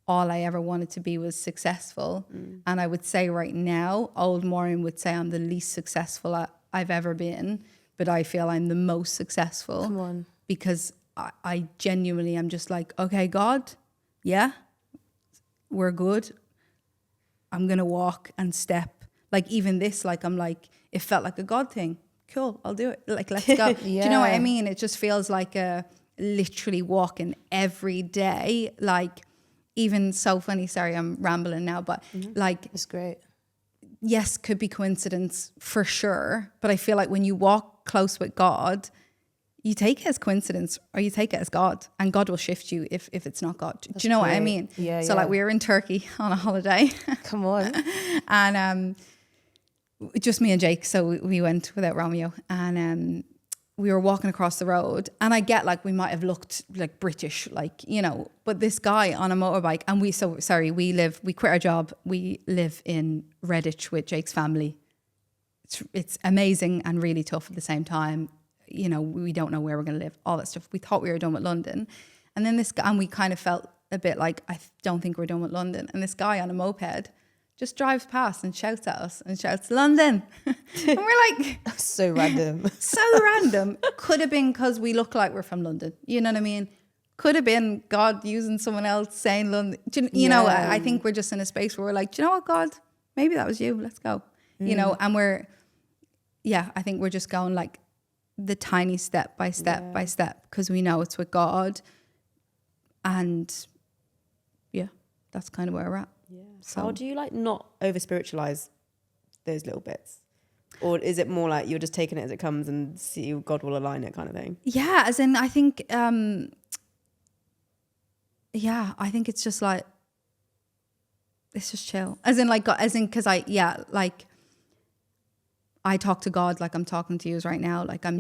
all I ever wanted to be was successful. And I would say right now, old Maureen would say I'm the least successful I've ever been, but I feel I'm the most successful. Come on. Because I genuinely am just like, okay, God, yeah, we're good. I'm going to walk and step. Like even this, like I'm like, it felt like a God thing. cool, I'll do it. Like, let's go. Do you know what I Yeah. mean? It just feels like literally walking every day. Like, even so funny, sorry, I'm rambling now, but like, It's great. yes, could be coincidence for sure. But I feel like when you walk close with God, you take it as coincidence or you take it as God, and God will shift you if it's not God. Do you know what I mean? Yeah, So yeah. like we were in Turkey on a holiday Come on. and just me and Jake. So we went without Romeo, and we were walking across the road, and I get like we might have looked like British, like, you know, but this guy on a motorbike, and we quit our job. We live in Redditch with Jake's family. It's amazing and really tough at the same time. You know, we don't know where we're going to live, all that stuff. We thought we were done with London. And then this guy, and we kind of felt a bit like, I don't think we're done with London. And this guy on a moped just drives past and shouts at us and shouts, London. And we're like, So random. so random. Could have been because we look like we're from London. You know what I mean? Could have been God using someone else saying London. You know, I think we're just in a space where we're like, do you know what, God? Maybe that was you. Let's go. You know, and I think we're just going like, the tiny step by step by step, because we know it's with God, and that's kind of where we're at. So how do you like not over spiritualize those little bits, or is it more like you're just taking it as it comes and see God will align it kind of thing? Yeah, as in I think I think it's just like, it's just chill, as in like God, as in because I talk to God like I'm talking to you right now. Like I'm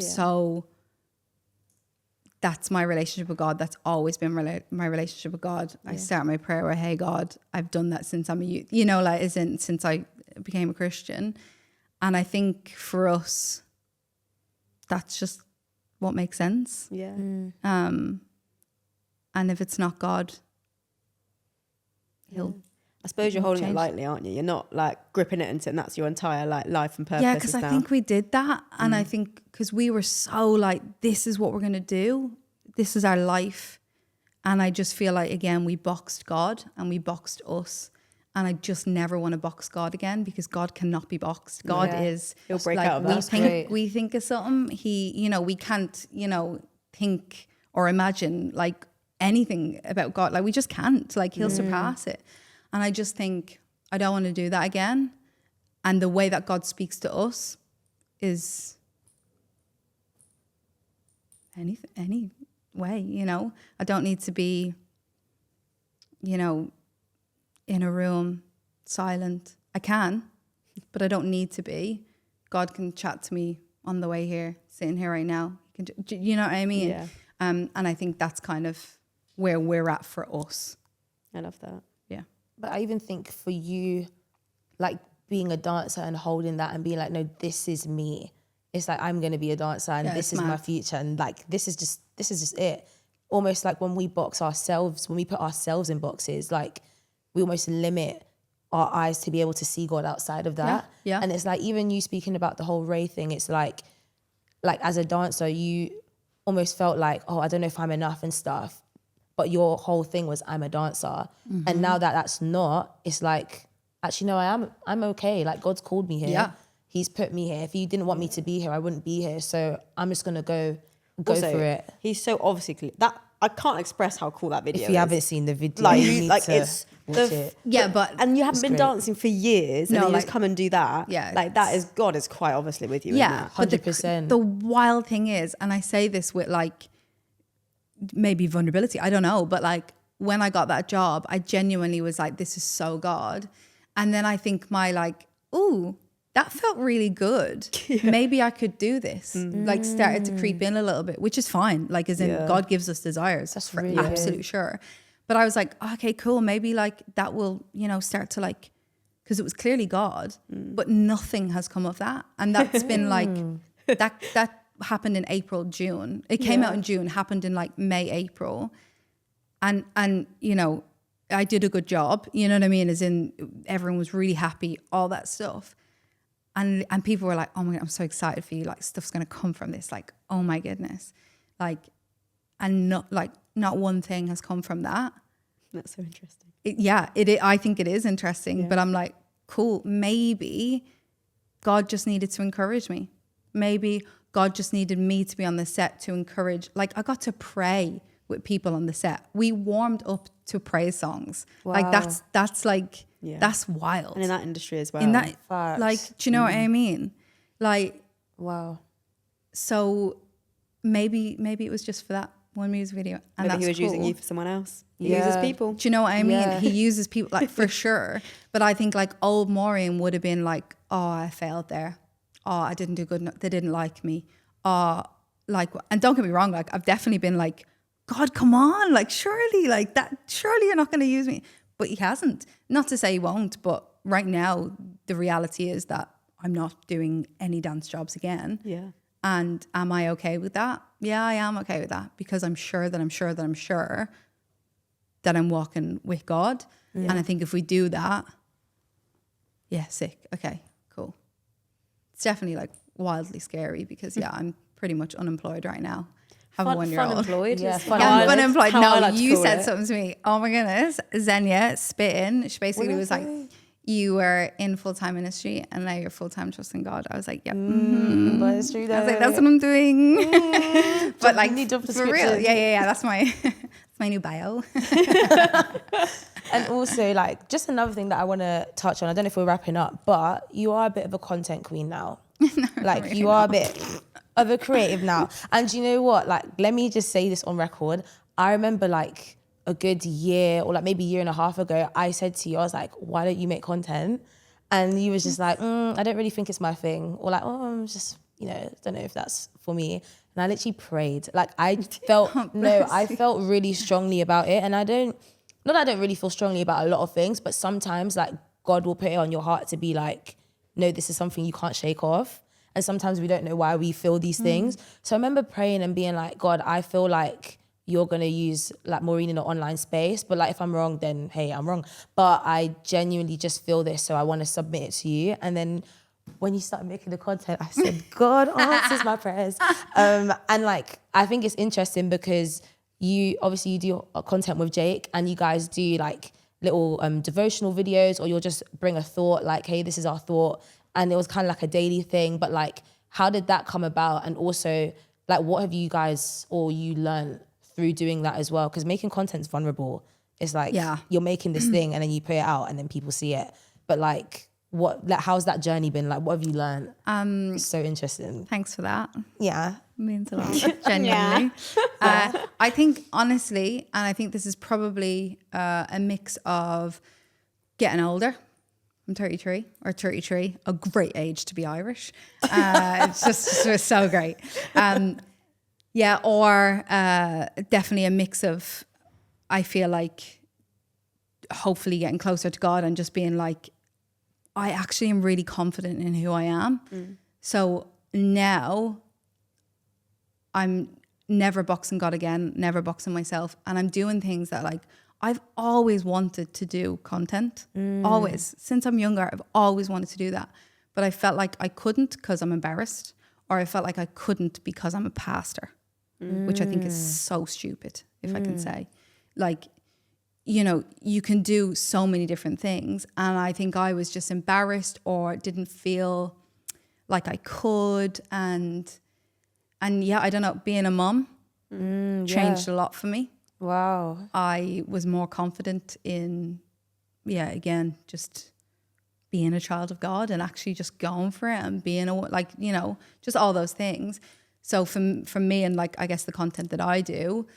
that's my relationship with God. That's always been my relationship with God. Yeah. I start my prayer with, hey God, I've done that since I'm a youth, you know, like since I became a Christian. And I think for us, that's just what makes sense. Yeah. And if it's not God, he'll... I suppose you're holding change. it lightly, aren't you? You're not like gripping it and that's your entire like life and purpose. Yeah, because I think we did that. And I think because we were so like, this is what we're going to do. This is our life. And I just feel like, again, we boxed God and we boxed us. And I just never want to box God again, because God cannot be boxed. God is... He'll break like, out of that. We think of something. We can't, think or imagine like anything about God. Like we just can't. Like he'll surpass it. And I just think I don't want to do that again. And the way that God speaks to us is any way, you know. I don't need to be, in a room silent. I can, but I don't need to be. God can chat to me on the way here, sitting here right now. He can, you know what I mean? Yeah. And I think that's kind of where we're at for us. I love that. Yeah. But I even think for you, like being a dancer and holding that and being like, no, this is me. It's like, I'm going to be a dancer and this is my future. And like, this is just it. Almost like when we box ourselves, when we put ourselves in boxes, like we almost limit our eyes to be able to see God outside of that. Yeah. And it's like, even you speaking about the whole Ray thing, it's like as a dancer, you almost felt like, oh, I don't know if I'm enough and stuff. But your whole thing was, I'm a dancer. And now that that's not, it's like, actually, no, I'm okay. Like God's called me here. Yeah. He's put me here. If he didn't want me to be here, I wouldn't be here. So I'm just going to go Also, for it. He's so obviously clear. That I can't express how cool that video is. If you haven't seen the video, like, you need to it's watch it. Yeah, but and you haven't been great. dancing for years, and No, then you like- just come and do that. Yeah, like that is God is quite obviously with you. yeah, but 100%. the wild thing is, and I say this with like maybe vulnerability, I don't know, but like when I got that job, I genuinely was like, this is so God. And then I think my like, ooh, that felt really good. Yeah. Maybe I could do this. Like started to creep in a little bit, which is fine. Like as in God gives us desires. That's for really absolute sure. But I was like, okay, cool. Maybe like that will, start to like, because it was clearly God, but nothing has come of that. And that's been like, that happened in April, June. It came out in June, happened in like May, April. And I did a good job, you know what I mean? As in everyone was really happy, all that stuff. And people were like, oh my God, I'm so excited for you. Like stuff's going to come from this. Like, oh my goodness. Like, and not one thing has come from that. That's so interesting. I think it is interesting, but I'm like, cool. Maybe God just needed to encourage me. maybe God just needed me to be on the set to encourage. Like I got to pray with people on the set. We warmed up to praise songs. Wow. Like that's like, Yeah. that's wild. And in that industry as well. In that, Facts. like, do you know what I mean? Like, Wow. so maybe it was just for that one music video. And Maybe that's he was using cool. you for someone else. He Yeah. uses people. Do you know what I mean? Yeah. He uses people, like, for sure. But I think like old Maureen would have been like, oh, I failed there. Oh, I didn't do good enough. They didn't like me. Oh, like, and don't get me wrong, like I've definitely been like, God, come on, like surely you're not going to use me. But he hasn't. Not to say he won't, but right now the reality is that I'm not doing any dance jobs again. Yeah. And am I okay with that? Yeah, I am okay with that, because I'm sure that I'm walking with God. Yeah. And I think if we do that, yeah, sick. Okay, cool. It's definitely like wildly scary because I'm pretty much unemployed right now. Have a 1-year-old. Unemployed. Yeah, is fun- Yeah, how I I'm like- unemployed. how I No, like to you call said it. something to me. Oh my goodness. Xenia spitting. She basically What was did I like, say? you were in full-time ministry and now you're full-time trusting God. I was like, yep. But it's true I though. was like, that's what I'm doing. But like, need job for real. description. Yeah. That's my new bio. And also, like, just another thing that I want to touch on. I don't know if we're wrapping up, but you are a bit of a content queen now. Like, really you are a bit of a creative now. And you know what? Like, let me just say this on record. I remember, like, a good year or like maybe a year and a half ago, I said to you, I was like, why don't you make content? And you was just like, I don't really think it's my thing. Or like, oh, I'm just, don't know if that's for me. And I literally prayed. Like, I felt, I felt really strongly about it. And I don't really feel strongly about a lot of things, but sometimes like God will put it on your heart to be like, no, this is something you can't shake off. And sometimes we don't know why we feel these things. So I remember praying and being like, God, I feel like you're going to use like Maureen in an online space. But like, if I'm wrong, then hey, I'm wrong. But I genuinely just feel this. So I want to submit it to you. And then when you started making the content, I said, God answers my prayers. And like, I think it's interesting because you do content with Jake and you guys do like little devotional videos, or you'll just bring a thought like, hey, this is our thought. And it was kind of like a daily thing, but like, how did that come about? And also like, what have you guys or you learned through doing that as well? Because making content's vulnerable. It's like, you're making this thing and then you put it out and then people see it. But like, how's that journey been? Like, what have you learned? It's so interesting. Thanks for that. Yeah. Means a lot, genuinely. I think honestly, and I think this is probably a mix of getting older. I'm 33, a great age to be Irish. It's just so great. Or definitely a mix of, I feel like, hopefully getting closer to God and just being like, I actually am really confident in who I am. So now I'm never boxing God again, never boxing myself. And I'm doing things that like, I've always wanted to do content. Always. Since I'm younger, I've always wanted to do that. But I felt like I couldn't because I'm embarrassed, or I felt like I couldn't because I'm a pastor, which I think is so stupid, if I can say. Like, you can do so many different things. And I think I was just embarrassed or didn't feel like I could. And I don't know, being a mum changed a lot for me. Wow. I was more confident in, again, just being a child of God and actually just going for it and being just all those things. So from me and like, I guess the content that I do,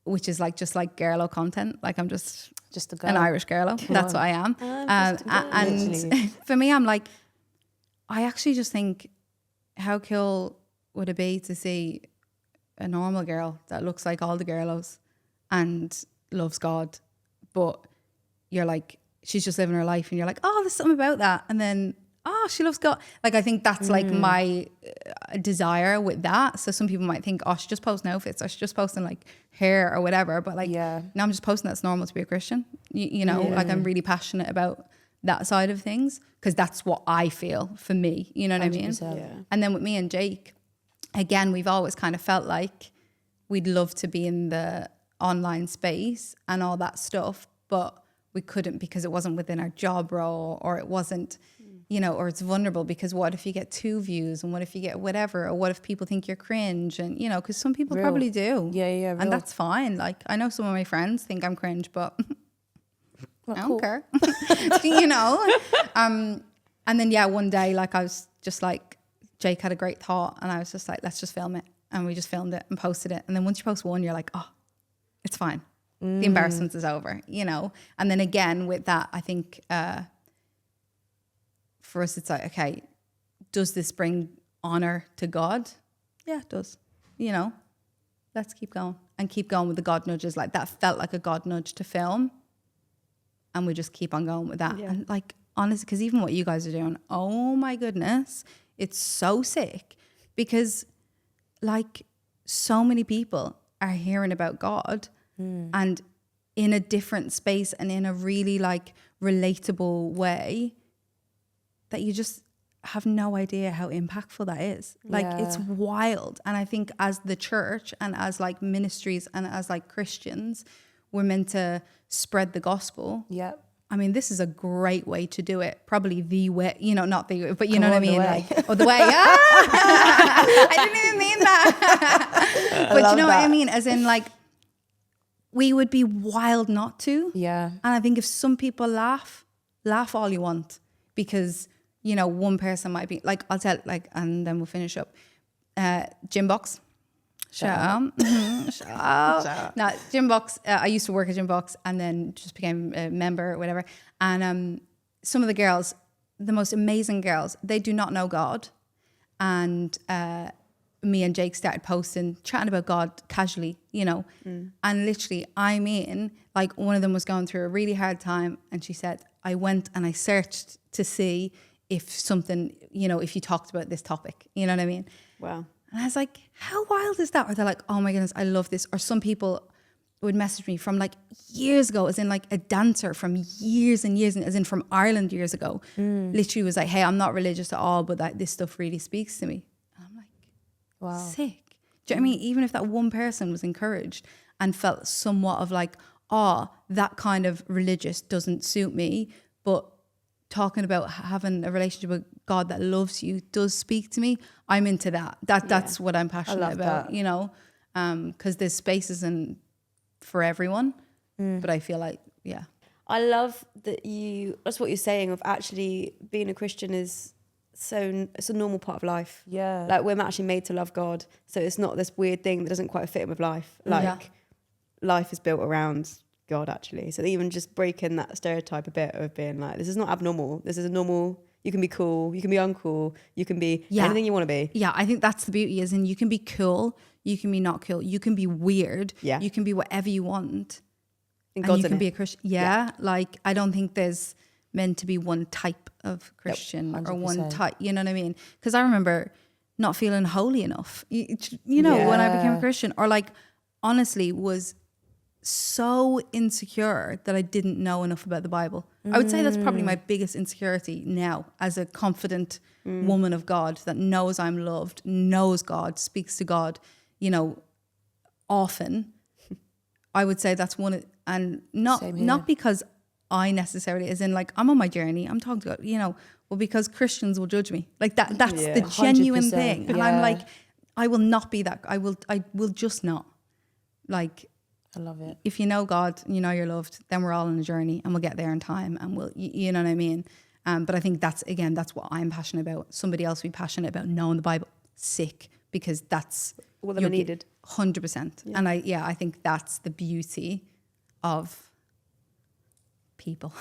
which is like, just like girlo content, like I'm just a girl. an Irish girlo. That's what I am. And for me, I'm like, I actually just think, how cool would it be to see a normal girl that looks like all the girlos and loves God, but you're like, she's just living her life and you're like, oh, there's something about that. And then, oh, she loves God. Like, I think that's like my desire with that. So some people might think, oh, she's just posting outfits, or she's just posting like hair or whatever. But like, now I'm just posting that's normal to be a Christian. Like I'm really passionate about that side of things because that's what I feel for me. You know what 100%. I mean? Yeah. And then with me and Jake, again, we've always kind of felt like we'd love to be in the online space and all that stuff, but we couldn't because it wasn't within our job role, or it wasn't, you know, or it's vulnerable because what if you get 2 views and what if you get whatever, or what if people think you're cringe, and you know, because some people probably do. Yeah, and that's fine. Like I know some of my friends think I'm cringe, but I don't care. You know. And then one day, like I was just like, Jake had a great thought, and I was just like, let's just film it, and we just filmed it and posted it. And then once you post one, you're like, oh, it's fine. The embarrassment is over, you know. And then again with that, I think for us, it's like, okay, does this bring honor to God? Yeah, it does. You know, let's keep going and keep going with the God nudges. Like that felt like a God nudge to film, and we just keep on going with that. And like, honestly, because even what you guys are doing, oh my goodness, it's so sick, because like so many people are hearing about God and in a different space and in a really like relatable way that you just have no idea how impactful that is. Like it's wild. And I think as the church and as like ministries and as like Christians, we're meant to spread the gospel. Yep. I mean, this is a great way to do it. Probably the way, you know, not the, but you know what I mean? Like, the way. I didn't even mean that. But you know what I mean? As in like, we would be wild not to. Yeah. And I think if some people laugh all you want, because, you know, one person might be like, I'll tell, like, and then we'll finish up. Gym box. Shout out. Shout out. No, Gym box. I used to work at Gym box and then just became a member or whatever. And some of the girls, the most amazing girls, they do not know God. And me and Jake started posting, chatting about God casually, you know. And literally, I mean, like one of them was going through a really hard time, and she said, I went and I searched to see if something, you know, if you talked about this topic, you know what I mean? Wow. And I was like, how wild is that? Or they're like, oh my goodness, I love this. Or some people would message me from like years ago, as in like a dancer from years and years, and as in from Ireland years ago, literally was like, hey, I'm not religious at all, but like, this stuff really speaks to me. And I'm like, wow, sick. Do you know what I mean? Even if that one person was encouraged and felt somewhat of like, oh, that kind of religious doesn't suit me, but talking about having a relationship with God that loves you does speak to me, I'm into that. That's what I'm passionate about, you know, because there's spaces for everyone, but I feel like, I love that that's what you're saying, of actually being a Christian is it's a normal part of life. Yeah. Like we're actually made to love God. So it's not this weird thing that doesn't quite fit in with life. Like life is built around God actually. So even just breaking that stereotype a bit of being like, this is not abnormal. This is a normal, you can be cool, you can be uncool, you can be anything you want to be. Yeah, I think that's the beauty, is in you can be cool, you can be not cool, you can be weird, you can be whatever you want. And you can be a Christian. Yeah, like I don't think there's meant to be one type of Christian or one type, you know what I mean? Because I remember not feeling holy enough, you know, when I became a Christian, or like honestly was so insecure that I didn't know enough about the Bible. I would say that's probably my biggest insecurity now, as a confident woman of God that knows I'm loved, knows God, speaks to God, you know, often. I would say that's one, and not because I necessarily, as in like I'm on my journey, I'm talking to God, you know, well, because Christians will judge me. Like that's the genuine thing. And I'm like, I will not be that. I will just not. Like, I love it. If you know God, you know you're loved, then we're all on a journey and we'll get there in time, and we'll, you know what I mean? But I think that's what I'm passionate about. Somebody else will be passionate about knowing the Bible. Sick, because that's what they're needed. 100%. Yeah. And I think that's the beauty of people,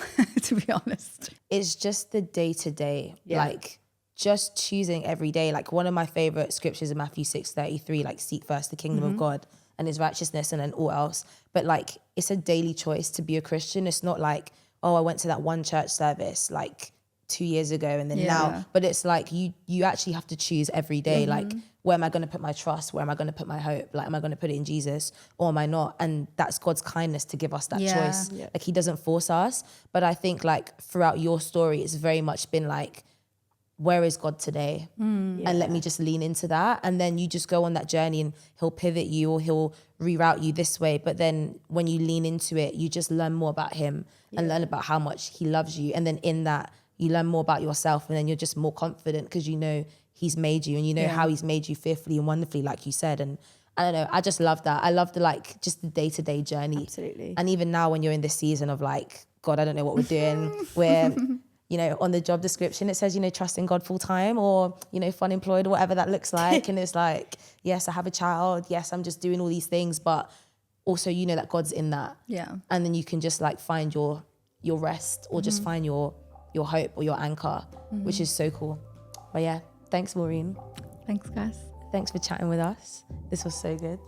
to be honest. It's just the day to day, like just choosing every day. Like one of my favorite scriptures in Matthew 6:33, like seek first the kingdom of God and his righteousness and then all else. But like, it's a daily choice to be a Christian. It's not like, oh, I went to that one church service like 2 years ago and then now, but it's like you actually have to choose every day. Like, where am I going to put my trust? Where am I going to put my hope? Like, am I going to put it in Jesus or am I not? And that's God's kindness to give us that choice. Yeah. Like, he doesn't force us. But I think like throughout your story, it's very much been like, where is God today? And let me just lean into that. And then you just go on that journey and he'll pivot you or he'll reroute you this way. But then when you lean into it, you just learn more about him and learn about how much he loves you. And then in that, you learn more about yourself, and then you're just more confident because you know he's made you, and you know how he's made you fearfully and wonderfully, like you said. And I don't know, I just love that. I love the like just the day-to-day journey. Absolutely. And even now when you're in this season of like, God, I don't know what we're doing, we're, you know, on the job description, it says, you know, trusting God full time, or, you know, fun employed, or whatever that looks like. And it's like, yes, I have a child. Yes, I'm just doing all these things, but also, you know, that God's in that. Yeah. And then you can just like find your rest, or just find your hope or your anchor, which is so cool. But yeah, thanks, Maureen. Thanks, guys. Thanks for chatting with us. This was so good.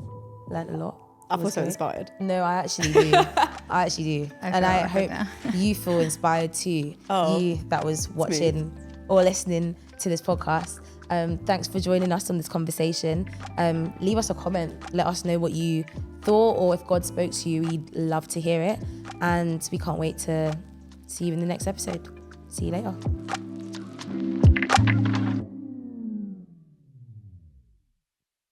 Learned a lot. I feel so inspired. No, I actually do. I actually do. And I hope you feel inspired too. You that was watching or listening to this podcast. Thanks for joining us on this conversation. Leave us a comment. Let us know what you thought, or if God spoke to you, we'd love to hear it. And we can't wait to see you in the next episode. See you later.